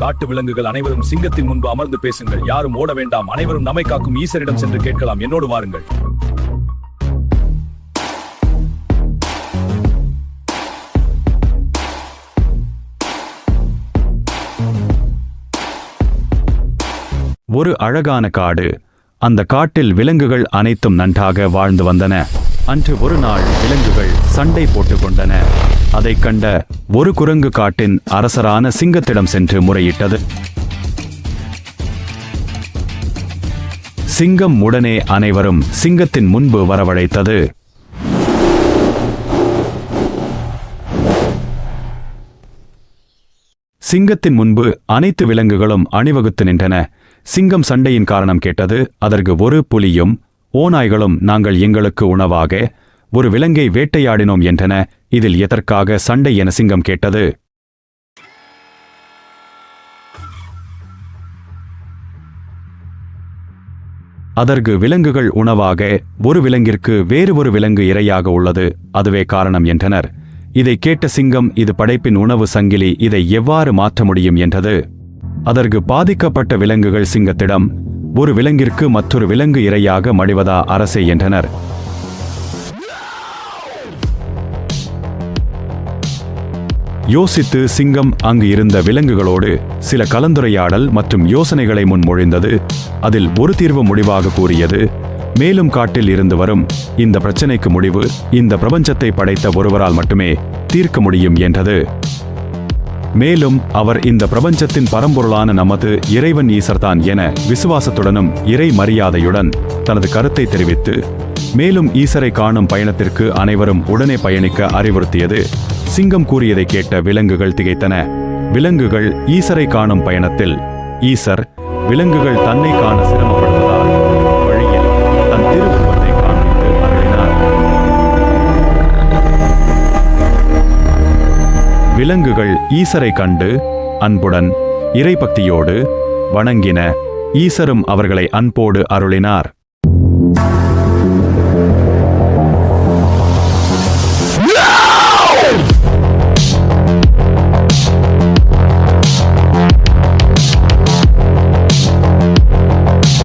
காட்டு விலங்குகள் அனைவரும் சிங்கத்தின் முன்பு அமர்ந்து பேசுங்கள். யாரும் ஓட வேண்டாம். அனைவரும் நம்மை காக்கும் ஈசரிடம் சென்று கேட்கலாம். என்னோடு வாருங்கள். ஒரு அழகான காடு. அந்த காட்டில் விலங்குகள் அனைத்தும் நன்றாக வாழ்ந்து வந்தன. அன்று ஒரு நாள் விலங்குகள் சண்டை போட்டுக் கொண்டன. அதைக் கண்ட ஒரு குரங்கு காட்டின் அரசரான சிங்கத்திடம் சென்று முறையிட்டது. சிங்கம் உடனே அனைவரும் சிங்கத்தின் முன்பு வரவழைத்தது. சிங்கத்தின் முன்பு அனைத்து விலங்குகளும் அணிவகுத்து நின்றன. சிங்கம் சண்டையின் காரணம் கேட்டது. அதற்கு ஒரு புலியும் ஓநாய்களும் நாங்கள் எங்களுக்கு உணவாக ஒரு விலங்கை வேட்டையாடினோம் என்றன. இதில் எதற்காக சண்டை என சிங்கம் கேட்டது. அதற்கு விலங்குகள் உணவாக ஒரு விலங்கிற்கு வேறு ஒரு விலங்கு இரையாக உள்ளது, அதுவே காரணம் என்றனர். இதை கேட்ட சிங்கம், இது படைப்பின் உணவு சங்கிலி, இதை எவ்வாறு மாற்ற முடியும் என்றது. அதற்கு பாதிக்கப்பட்ட விலங்குகள் சிங்கத்திடம், ஒரு விலங்கிற்கு மற்றொரு விலங்கு இரையாக மடிவதா அரசே என்றனர். யோசித்து சிங்கம் அங்கு இருந்த விலங்குகளோடு சில கலந்துரையாடல் மற்றும் யோசனைகளை முன்மொழிந்தது. அதில் ஒரு தீர்வு முடிவாக கூறியது. மேலும் காட்டில் இருந்து வரும் இந்த பிரச்சனைக்கு முடிவு இந்த பிரபஞ்சத்தை படைத்த ஒருவரால் மட்டுமே தீர்க்க முடியும் என்றது. மேலும் அவர் இந்த பிரபஞ்சத்தின் பரம்பொருளான நமது இறைவன் ஈசர்தான் என விசுவாசத்துடனும் இறை மரியாதையுடன் தனது கருத்தை தெரிவித்து, மேலும் ஈசரை காணும் பயணத்திற்கு அனைவரும் உடனே பயணிக்க அறிவுறுத்தியது. சிங்கம் கூறியதை கேட்ட விலங்குகள் திகைத்தன. விலங்குகள் ஈசரை காணும் பயணத்தில் ஈசர் விலங்குகள் தன்னை காண சிரமப்படுவதால் வழியில் தன் திருவுருவத்தை காண்பித்து அருளினார். விலங்குகள் ஈசரை கண்டு அன்புடன் இறைபக்தியோடு வணங்கின. ஈசரும் அவர்களை அன்போடு அருளினார்.